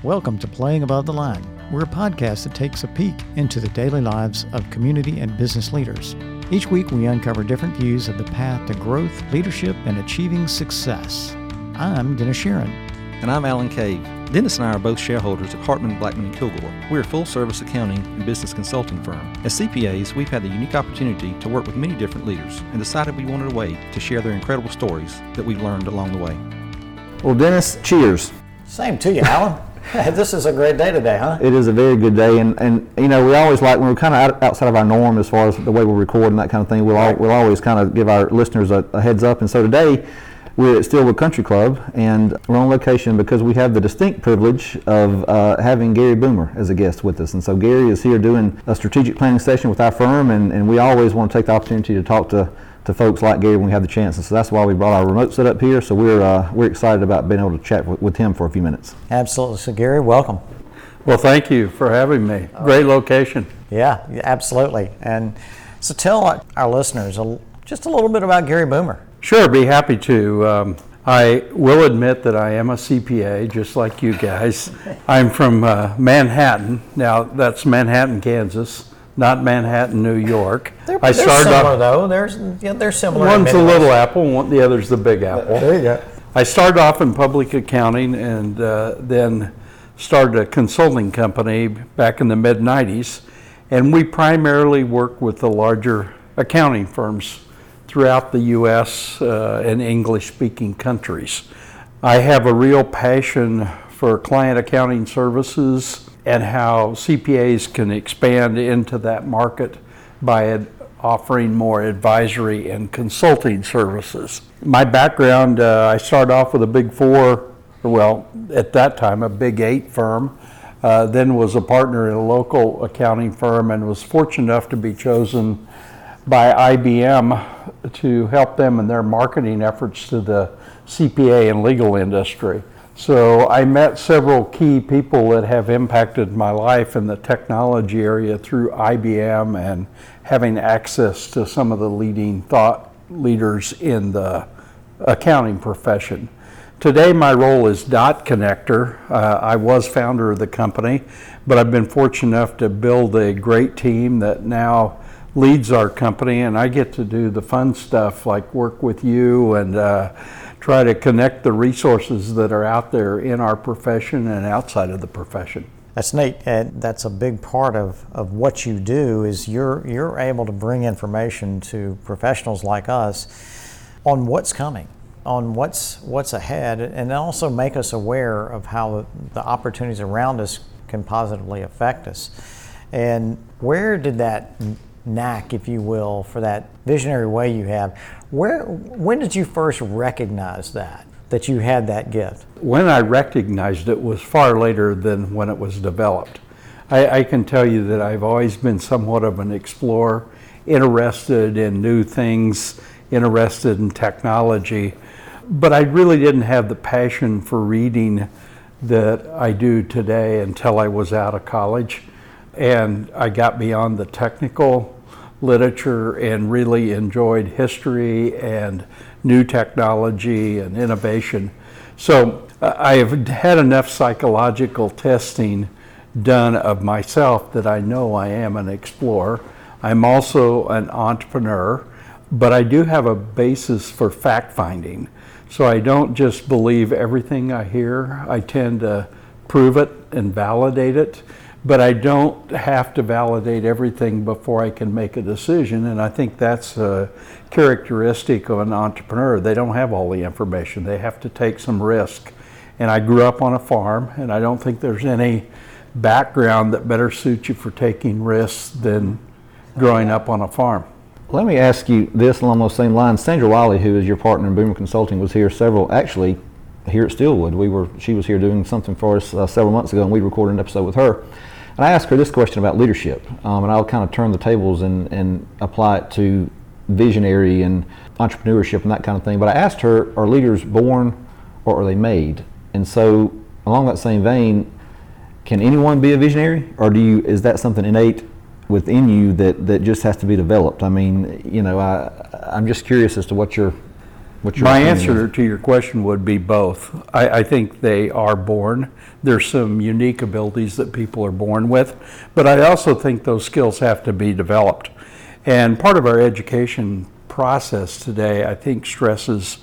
Welcome to Playing Above the Line. We're a podcast that takes a peek into the daily lives of community and business leaders. Each week we uncover different views of the path to growth, leadership, and achieving success. I'm Dennis Sheeran. And I'm Alan Cave. Dennis and I are both shareholders at Hartmann, Blackmon, and Kilgore. We're a full-service accounting and business consulting firm. As CPAs, we've had the unique opportunity to work with many different leaders and decided we wanted a way to share their incredible stories that we've learned along the way. Well, Dennis, cheers. Same to you, Alan. This is a great day today, huh? It is a very good day, and you know, we always like, when we're kind of outside of our norm as far as the way we record and that kind of thing, we'll always kind of give our listeners a heads up. And so today, we're at Steelwood Country Club, and we're on location because we have the distinct privilege of having Gary Boomer as a guest with us. And so Gary is here doing a strategic planning session with our firm, and we always want to take the opportunity to talk to folks like Gary when we have the chance. And so that's why we brought our remote set up here. So we're excited about being able to chat with him for a few minutes. Absolutely. So Gary, welcome. Well, thank you for having me. Great location. Yeah, absolutely. And so tell our listeners just a little bit about Gary Boomer. Sure, be happy to. I will admit that I am a CPA, just like you guys. I'm from Manhattan. Now, that's Manhattan, Kansas, not Manhattan, New York. They're similar, though. They're similar. One's the little apple, the other's the big apple. There you go. I started off in public accounting and then started a consulting company back in the mid-'90s. And we primarily work with the larger accounting firms throughout the U.S. And English-speaking countries. I have a real passion for client accounting services and how CPAs can expand into that market by offering more advisory and consulting services. My background, I started off with a Big Four, well, at that time, a Big 8 firm, then was a partner in a local accounting firm and was fortunate enough to be chosen by IBM to help them in their marketing efforts to the CPA and legal industry. So I met several key people that have impacted my life in the technology area through IBM and having access to some of the leading thought leaders in the accounting profession. Today my role is dot connector. I was founder of the company, but I've been fortunate enough to build a great team that now leads our company, and I get to do the fun stuff like work with you and try to connect the resources that are out there in our profession and outside of the profession. That's neat, and that's a big part of what you do is you're able to bring information to professionals like us on what's coming, on what's ahead, and also make us aware of how the opportunities around us can positively affect us. And where did that knack, if you will, for that visionary way you have, when did you first recognize that you had that gift? When I recognized it was far later than when it was developed. I can tell you that I've always been somewhat of an explorer, interested in new things, interested in technology, but I really didn't have the passion for reading that I do today until I was out of college. And I got beyond the technical literature and really enjoyed history and new technology and innovation. So I have had enough psychological testing done of myself that I know I am an explorer. I'm also an entrepreneur, but I do have a basis for fact-finding. So I don't just believe everything I hear. I tend to prove it and validate it. But I don't have to validate everything before I can make a decision, and I think that's a characteristic of an entrepreneur. They don't have all the information. They have to take some risk. And I grew up on a farm, and I don't think there's any background that better suits you for taking risks than growing up on a farm. Let me ask you this along those same lines. Sandra Wiley, who is your partner in Boomer Consulting, was here actually here at Steelwood. She was here doing something for us several months ago, and we recorded an episode with her. And I asked her this question about leadership, and I'll kind of turn the tables and apply it to visionary and entrepreneurship and that kind of thing. But I asked her, are leaders born or are they made? And so along that same vein, can anyone be a visionary, or is that something innate within you that just has to be developed? I mean, you know, I'm just curious as to what your What's your My opinion? answer to your question would be both. I think they are born. There's some unique abilities that people are born with, but I also think those skills have to be developed. And part of our education process today, I think, stresses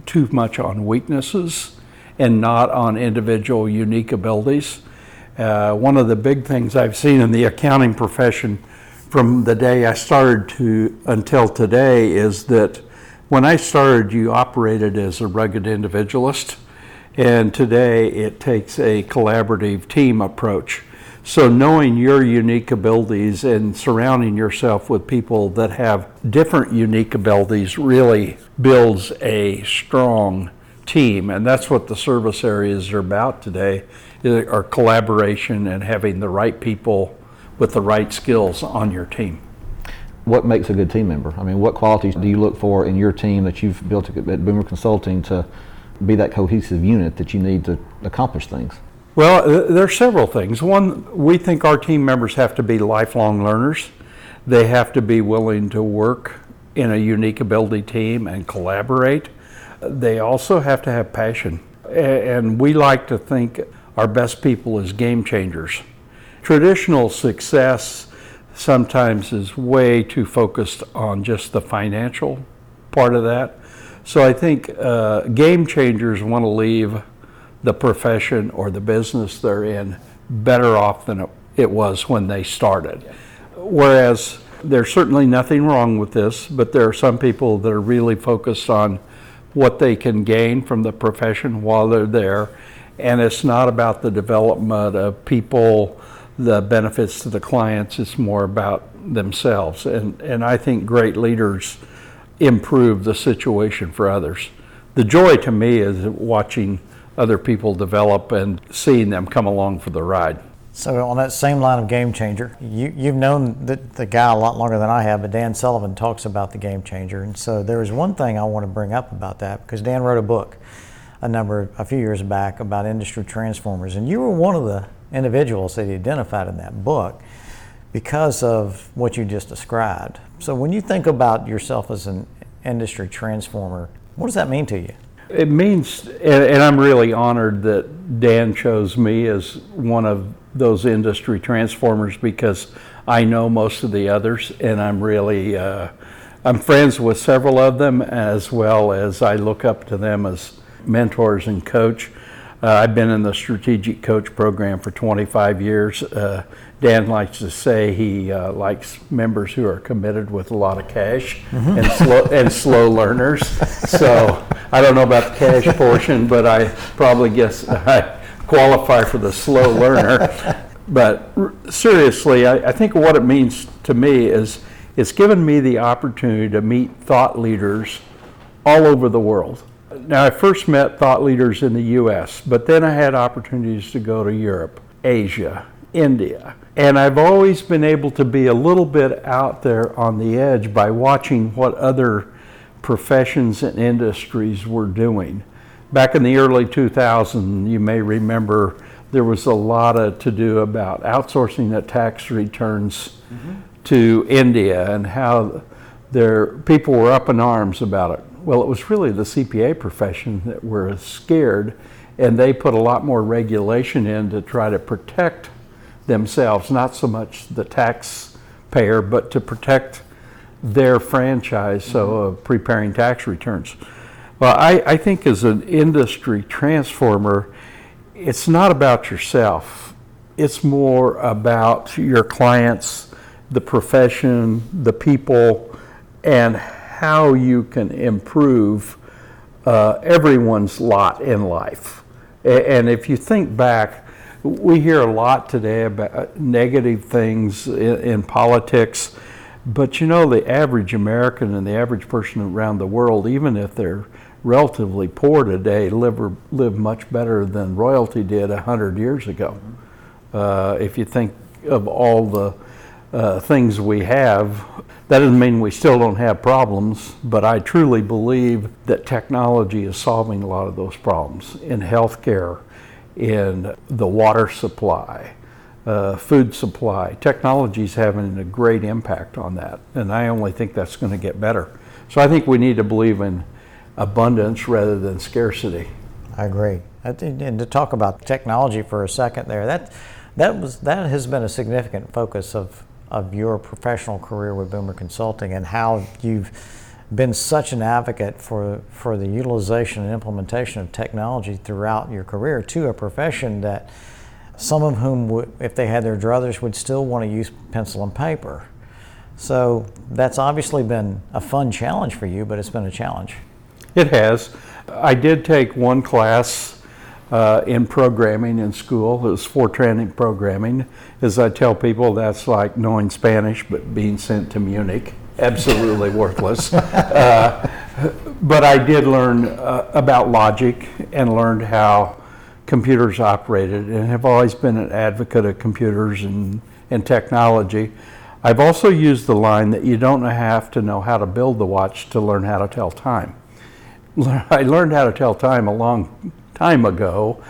too much on weaknesses and not on individual unique abilities. One of the big things I've seen in the accounting profession from the day I started to until today is that when I started, you operated as a rugged individualist, and today it takes a collaborative team approach. So knowing your unique abilities and surrounding yourself with people that have different unique abilities really builds a strong team, and that's what the service areas are about today, are collaboration and having the right people with the right skills on your team. What makes a good team member? I mean, what qualities do you look for in your team that you've built at Boomer Consulting to be that cohesive unit that you need to accomplish things? Well, there are several things. One, we think our team members have to be lifelong learners. They have to be willing to work in a unique ability team and collaborate. They also have to have passion. And we like to think our best people as game changers. Traditional success sometimes is way too focused on just the financial part of that. So I think game changers want to leave the profession or the business they're in better off than it was when they started. Whereas there's certainly nothing wrong with this, but there are some people that are really focused on what they can gain from the profession while they're there. And it's not about the development of people, the benefits to the clients, it's more about themselves. And I think great leaders improve the situation for others. The joy to me is watching other people develop and seeing them come along for the ride. So on that same line of game changer, you've known the guy a lot longer than I have, but Dan Sullivan talks about the game changer. And so there was one thing I want to bring up about that, because Dan wrote a book a few years back about industry transformers, and you were one of the individuals that he identified in that book because of what you just described. So when you think about yourself as an industry transformer, what does that mean to you? It means, and I'm really honored that Dan chose me as one of those industry transformers, because I know most of the others, and I'm friends with several of them, as well as I look up to them as mentors and coach. I've been in the strategic coach program for 25 years. Dan likes to say he likes members who are committed with a lot of cash and slow learners. So I don't know about the cash portion, but I probably guess I qualify for the slow learner. But seriously, I think what it means to me is it's given me the opportunity to meet thought leaders all over the world. Now, I first met thought leaders in the U.S., but then I had opportunities to go to Europe, Asia, India. And I've always been able to be a little bit out there on the edge by watching what other professions and industries were doing. Back in the early 2000s, you may remember there was a lot to do about outsourcing the tax returns to India, and how people were up in arms about it. Well, it was really the CPA profession that were scared, and they put a lot more regulation in to try to protect themselves, not so much the taxpayer, but to protect their franchise, so of preparing tax returns. Well, I think as an industry transformer, it's not about yourself. It's more about your clients, the profession, the people, and how you can improve everyone's lot in life. And if you think back, we hear a lot today about negative things in politics, but you know, the average American and the average person around the world, even if they're relatively poor today, live much better than royalty did 100 years ago. If you think of all the things we have, that doesn't mean we still don't have problems, but I truly believe that technology is solving a lot of those problems in healthcare, in the water supply, food supply. Technology is having a great impact on that, and I only think that's going to get better. So I think we need to believe in abundance rather than scarcity. I agree. And to talk about technology for a second there, that has been a significant focus of your professional career with Boomer Consulting, and how you've been such an advocate for the utilization and implementation of technology throughout your career, to a profession that some of whom would, if they had their druthers, would still want to use pencil and paper. So that's obviously been a fun challenge for you, but it's been a challenge. It has. I did take one class in programming in school. It was Fortran programming. As I tell people, that's like knowing Spanish but being sent to Munich. Absolutely worthless. But I did learn about logic and learned how computers operated, and have always been an advocate of computers and technology. I've also used the line that you don't have to know how to build the watch to learn how to tell time. I learned how to tell time a long time ago,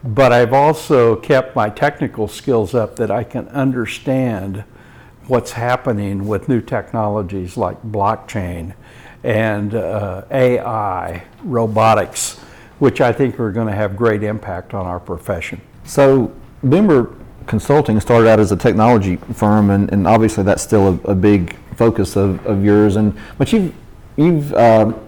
but I've also kept my technical skills up that I can understand what's happening with new technologies like blockchain and AI, robotics, which I think are going to have great impact on our profession. So Boomer Consulting started out as a technology firm, and obviously that's still a big focus of yours. But you've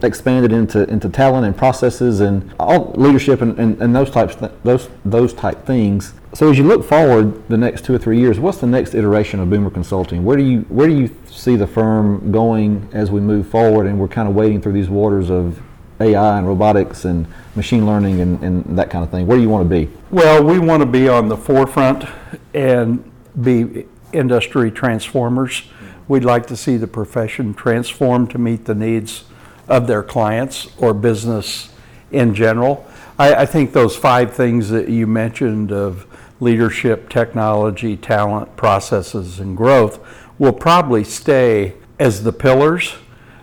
expanded into talent and processes and all leadership and those type things. So as you look forward the next 2 or 3 years, what's the next iteration of Boomer Consulting? Where do you see the firm going as we move forward, and we're kind of wading through these waters of AI and robotics and machine learning and that kind of thing? Where do you want to be? Well, we want to be on the forefront and be industry transformers. We'd like to see the profession transform to meet the needs of their clients or business in general. I think those 5 things that you mentioned of leadership, technology, talent, processes, and growth will probably stay as the pillars,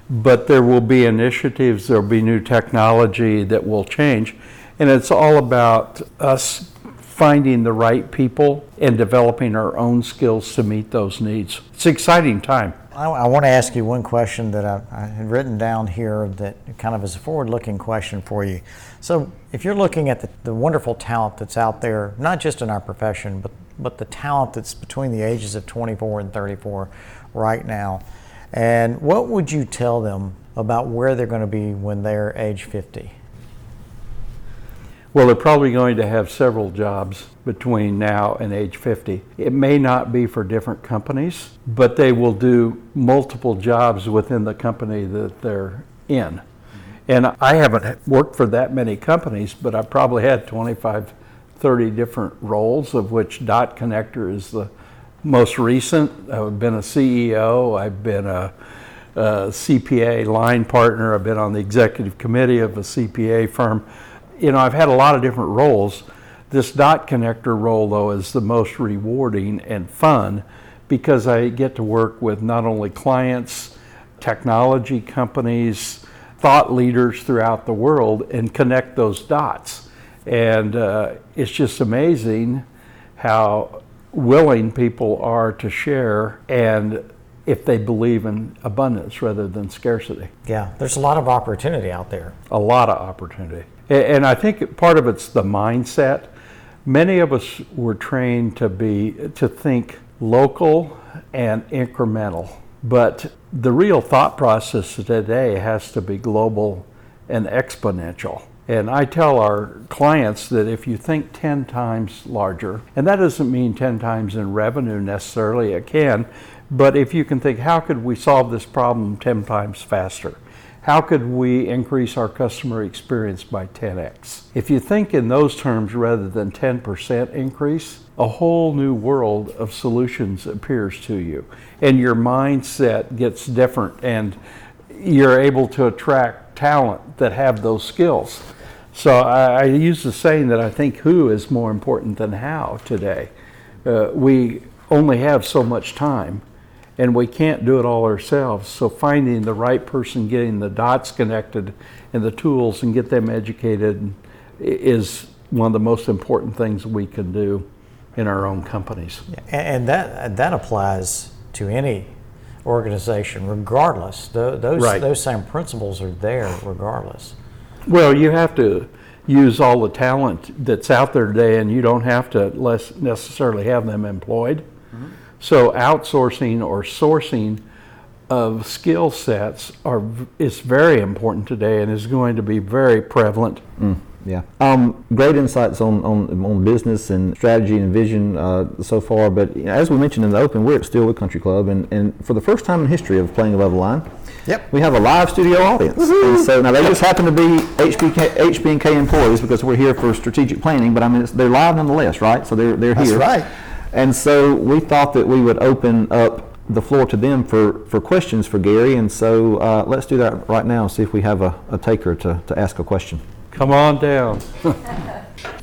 but there will be initiatives, there will be new technology that will change. And it's all about us finding the right people and developing our own skills to meet those needs. It's an exciting time. I want to ask you one question that I had written down here that kind of is a forward-looking question for you. So if you're looking at the wonderful talent that's out there, not just in our profession, but the talent that's between the ages of 24 and 34 right now, and what would you tell them about where they're going to be when they're age 50? Well, they're probably going to have several jobs between now and age 50. It may not be for different companies, but they will do multiple jobs within the company that they're in. And I haven't worked for that many companies, but I've probably had 25, 30 different roles, of which Dot Connector is the most recent. I've been a CEO, I've been a CPA line partner, I've been on the executive committee of a CPA firm. You know, I've had a lot of different roles. This Dot Connector role, though, is the most rewarding and fun because I get to work with not only clients, technology companies, thought leaders throughout the world and connect those dots. And it's just amazing how willing people are to share, and if they believe in abundance rather than scarcity. Yeah, there's a lot of opportunity out there. A lot of opportunity. And I think part of it's the mindset. Many of us were trained to think local and incremental, but the real thought process today has to be global and exponential. And I tell our clients that if you think 10 times larger, and that doesn't mean 10 times in revenue necessarily, it can, but if you can think, how could we solve this problem 10 times faster? How could we increase our customer experience by 10x? If you think in those terms rather than 10% increase, a whole new world of solutions appears to you. And your mindset gets different, and you're able to attract talent that have those skills. So I use the saying that I think who is more important than how today. We only have so much time, and we can't do it all ourselves. So finding the right person, getting the dots connected and the tools and get them educated is one of the most important things we can do in our own companies. And that applies to any organization regardless. Right. Those same principles are there regardless. Well, you have to use all the talent that's out there today, and you don't have to necessarily have them employed. Mm-hmm. So outsourcing or sourcing of skill sets is very important today and is going to be very prevalent. Yeah. Great insights on business and strategy and vision so far, but as we mentioned in the open, we're at Steelwood Country Club, and for the first time in history of Playing Above the Line, we have a live studio audience. And so now they just happen to be HB&K employees because we're here for strategic planning, but I mean they're live nonetheless, right? So they're here. That's right. And so we thought that we would open up the floor to them for questions for Gary, and so let's do that right now and see if we have a taker to ask a question. Come on down.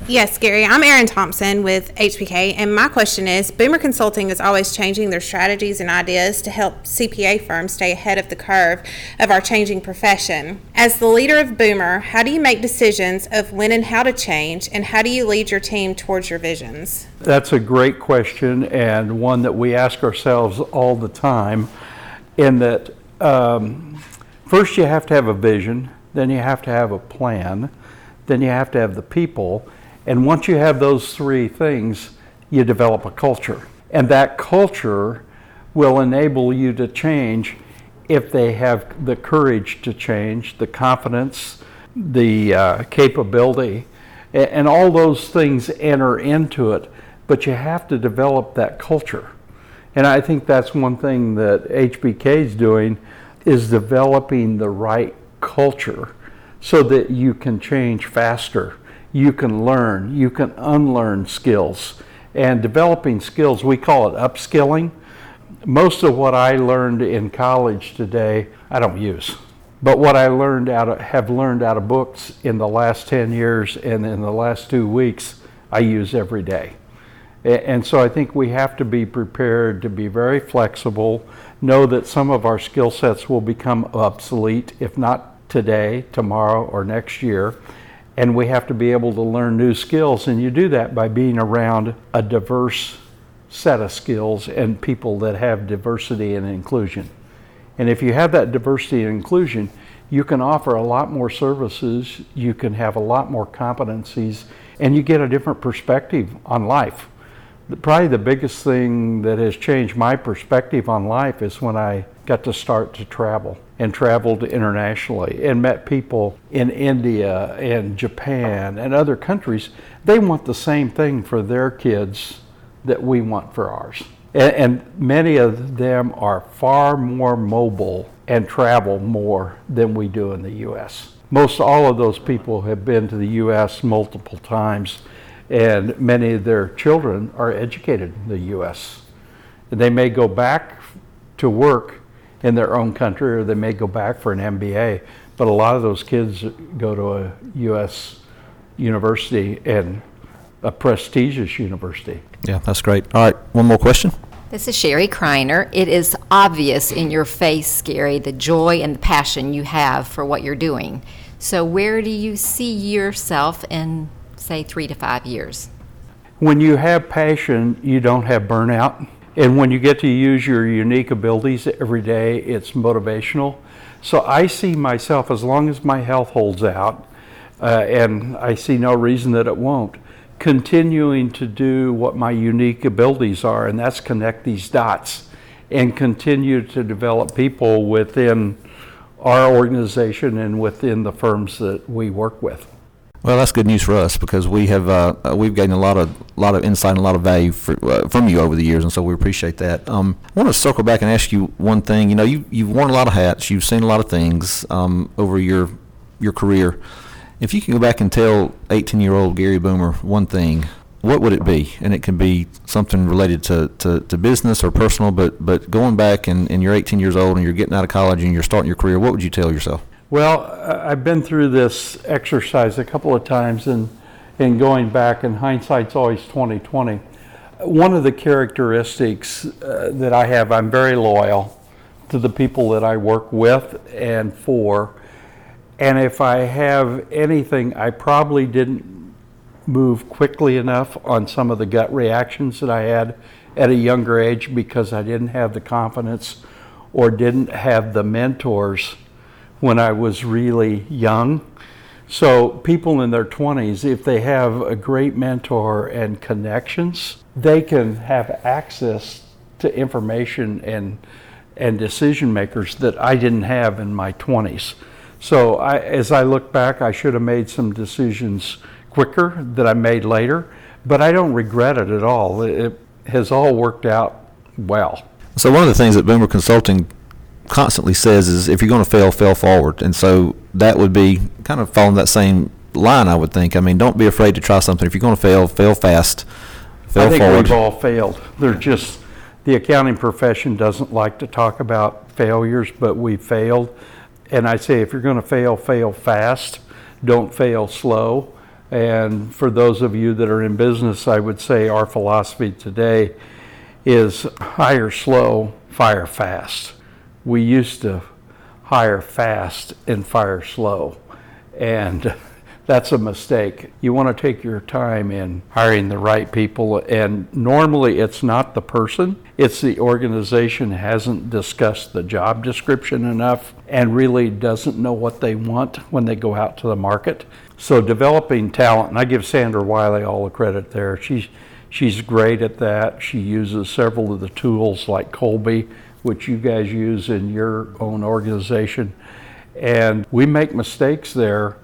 Yes, Gary, I'm Erin Thompson with HBK, and my question is, Boomer Consulting is always changing their strategies and ideas to help CPA firms stay ahead of the curve of our changing profession. As the leader of Boomer, how do you make decisions of when and how to change, and how do you lead your team towards your visions? That's a great question, and one that we ask ourselves all the time, in that first you have to have a vision, then you have to have a plan, then you have to have the people, and once you have those three things, you develop a culture. And that culture will enable you to change if they have the courage to change, the confidence, the capability, and all those things enter into it, but you have to develop that culture. And I think that's one thing that HBK is doing, is developing the right culture so that you can change faster. You can learn, you can unlearn skills. And developing skills, we call it upskilling. Most of what I learned in college today, I don't use. But what I have learned out of books in the last 10 years and in the last 2 weeks, I use every day. And so I think we have to be prepared to be very flexible, know that some of our skill sets will become obsolete, if not today, tomorrow, or next year. And we have to be able to learn new skills, and you do that by being around a diverse set of skills and people that have diversity and inclusion. And if you have that diversity and inclusion, you can offer a lot more services, you can have a lot more competencies, and you get a different perspective on life. Probably the biggest thing that has changed my perspective on life is when I got to start to travel, and traveled internationally and met people in India and Japan and other countries. They want the same thing for their kids that we want for ours. And many of them are far more mobile and travel more than we do in the U.S. Most all of those people have been to the U.S. multiple times, and many of their children are educated in the U.S. And they may go back to work in their own country, or they may go back for an MBA, but a lot of those kids go to a U.S. university, and a prestigious university. Yeah, that's great. All right, one more question. This is Sherry Kreiner. It is obvious in your face, Gary, the joy and the passion you have for what you're doing. So where do you see yourself in, say, 3 to 5 years? When you have passion, you don't have burnout. And when you get to use your unique abilities every day, it's motivational. So I see myself, as long as my health holds out, and I see no reason that it won't, continuing to do what my unique abilities are, and that's connect these dots and continue to develop people within our organization and within the firms that we work with. Well, that's good news for us, because we've gained a lot of insight and a lot of value from you over the years, and so we appreciate that. I want to circle back and ask you one thing. You know, you've worn a lot of hats, you've seen a lot of things over your career. If you can go back and tell 18-year-old Gary Boomer one thing, what would it be? And it can be something related to business or personal, but going back and you're 18 years old and you're getting out of college and you're starting your career, what would you tell yourself? Well, I've been through this exercise a couple of times, and going back, and hindsight's always 20/20. One of the characteristics that I have, I'm very loyal to the people that I work with and for. And if I have anything, I probably didn't move quickly enough on some of the gut reactions that I had at a younger age, because I didn't have the confidence or didn't have the mentors when I was really young. So people in their 20s, if they have a great mentor and connections, they can have access to information and decision makers that I didn't have in my 20s. So as I look back, I should have made some decisions quicker that I made later, but I don't regret it at all. It has all worked out well. So one of the things that Boomer Consulting constantly says is if you're going to fail, fail forward. And so that would be kind of following that same line, I would think. I mean, don't be afraid to try something. If you're going to fail, fail fast, fail forward. I think we've all failed. The accounting profession doesn't like to talk about failures, but we've failed. And I say if you're going to fail, fail fast. Don't fail slow. And for those of you that are in business, I would say our philosophy today is hire slow, fire fast. We used to hire fast and fire slow, and that's a mistake. You want to take your time in hiring the right people, and normally it's not the person, it's the organization hasn't discussed the job description enough and really doesn't know what they want when they go out to the market. So developing talent, and I give Sandra Wiley all the credit there. She's great at that. She uses several of the tools like Colby, which you guys use in your own organization. And we make mistakes there,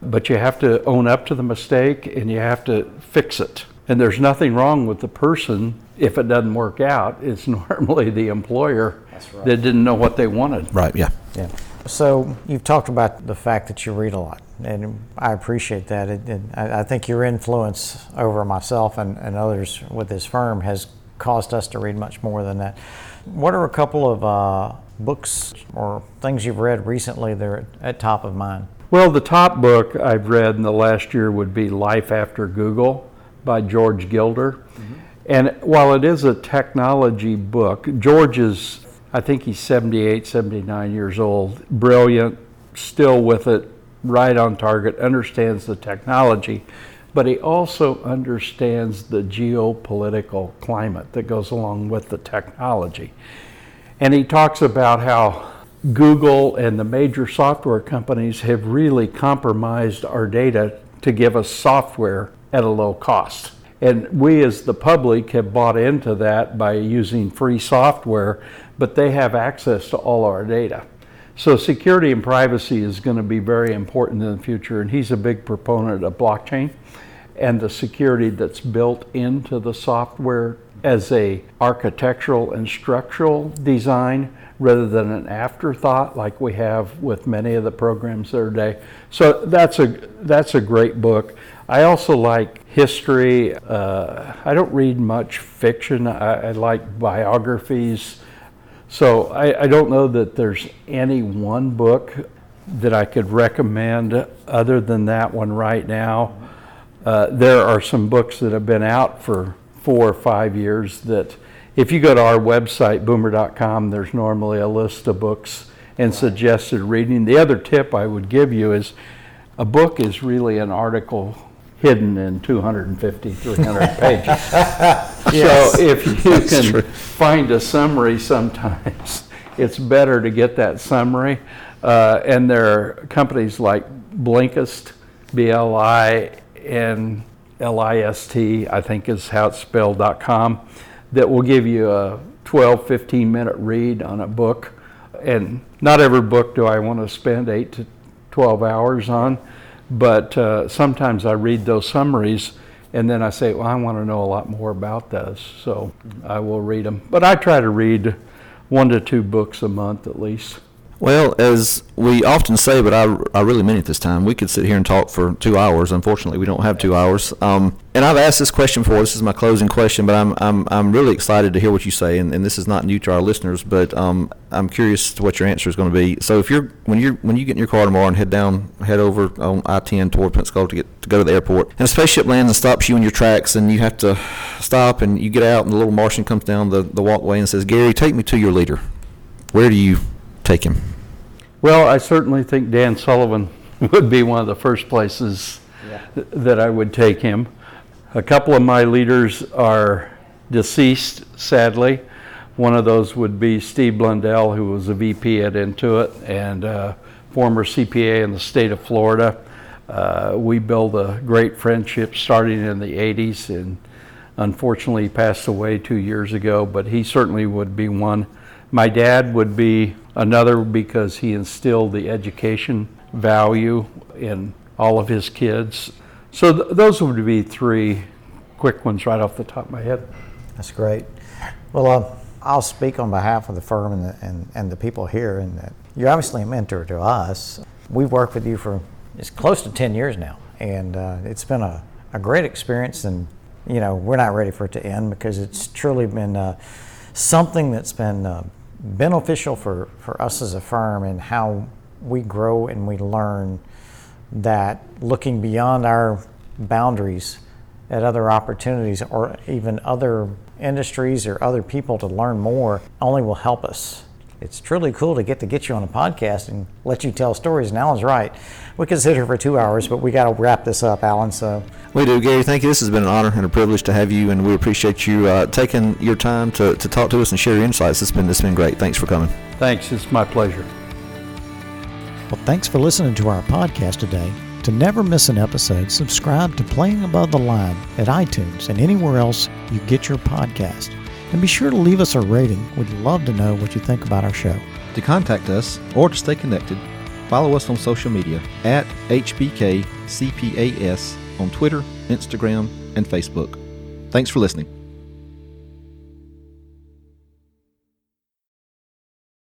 but you have to own up to the mistake and you have to fix it. And there's nothing wrong with the person if it doesn't work out. It's normally the employer that didn't know what they wanted. Right, yeah. Yeah. So you've talked about the fact that you read a lot, and I appreciate that. I think your influence over myself and others with this firm has caused us to read much more than that. What are a couple of books or things you've read recently that are at top of mind? Well, the top book I've read in the last year would be Life After Google by George Gilder. Mm-hmm. And while it is a technology book, George is, I think he's 78, 79 years old, brilliant, still with it, right on target, understands the technology, but he also understands the geopolitical climate that goes along with the technology. And he talks about how Google and the major software companies have really compromised our data to give us software at a low cost. And we as the public have bought into that by using free software, but they have access to all our data. So security and privacy is going to be very important in the future, and he's a big proponent of blockchain and the security that's built into the software as a architectural and structural design rather than an afterthought like we have with many of the programs that are today. So that's a great book. I also like history. I don't read much fiction. I like biographies. So I don't know that there's any one book that I could recommend other than that one right now. There are some books that have been out for 4 or 5 years that if you go to our website, boomer.com, there's normally a list of books and suggested reading. The other tip I would give you is a book is really an article hidden in 250, 300 pages. Yes. So if you can find a summary sometimes, it's better to get that summary. And there are companies like Blinkist, BLINLIST, I think is how it's spelled.com, that will give you a 12, 15-minute read on a book. And not every book do I want to spend 8 to 12 hours on, but sometimes I read those summaries and then I say, well, I want to know a lot more about this, so I will read them. But I try to read 1 to 2 books a month at least. Well, as we often say, but I really mean it this time, we could sit here and talk for 2 hours. Unfortunately, we don't have 2 hours. And I've asked this question before. This is my closing question, but I'm really excited to hear what you say. And this is not new to our listeners, but I'm curious to what your answer is going to be. So if when you get in your car tomorrow and head over on I-10 toward Pensacola to go to the airport, and a spaceship lands and stops you in your tracks, and you have to stop, and you get out, and the little Martian comes down the walkway and says, "Gary, take me to your leader." Where do you take him? Well, I certainly think Dan Sullivan would be one of the first places that I would take him. A couple of my leaders are deceased, sadly. One of those would be Steve Blundell, who was a VP at Intuit and former CPA in the state of Florida. We built a great friendship starting in the 80s, and unfortunately he passed away 2 years ago, but he certainly would be one. My dad would be another because he instilled the education value in all of his kids. So those would be three quick ones right off the top of my head. That's great. Well, I'll speak on behalf of the firm and the people here, and that you're obviously a mentor to us. We've worked with you for it's close to 10 years now, and it's been a great experience, and we're not ready for it to end because it's truly been something that's been beneficial for us as a firm, and how we grow and we learn that looking beyond our boundaries at other opportunities or even other industries or other people to learn more only will help us. It's truly cool to get you on a podcast and let you tell stories. And Alan's right. We could sit here for 2 hours, but we got to wrap this up, Alan. So We do, Gary. Thank you. This has been an honor and a privilege to have you, and we appreciate you taking your time to talk to us and share your insights. It's been great. Thanks for coming. Thanks, it's my pleasure. Well, thanks for listening to our podcast today. To never miss an episode, subscribe to Playing Above the Line at iTunes and anywhere else you get your podcast. And be sure to leave us a rating. We'd love to know what you think about our show. To contact us or to stay connected, follow us on social media at HBKCPAS on Twitter, Instagram, and Facebook. Thanks for listening.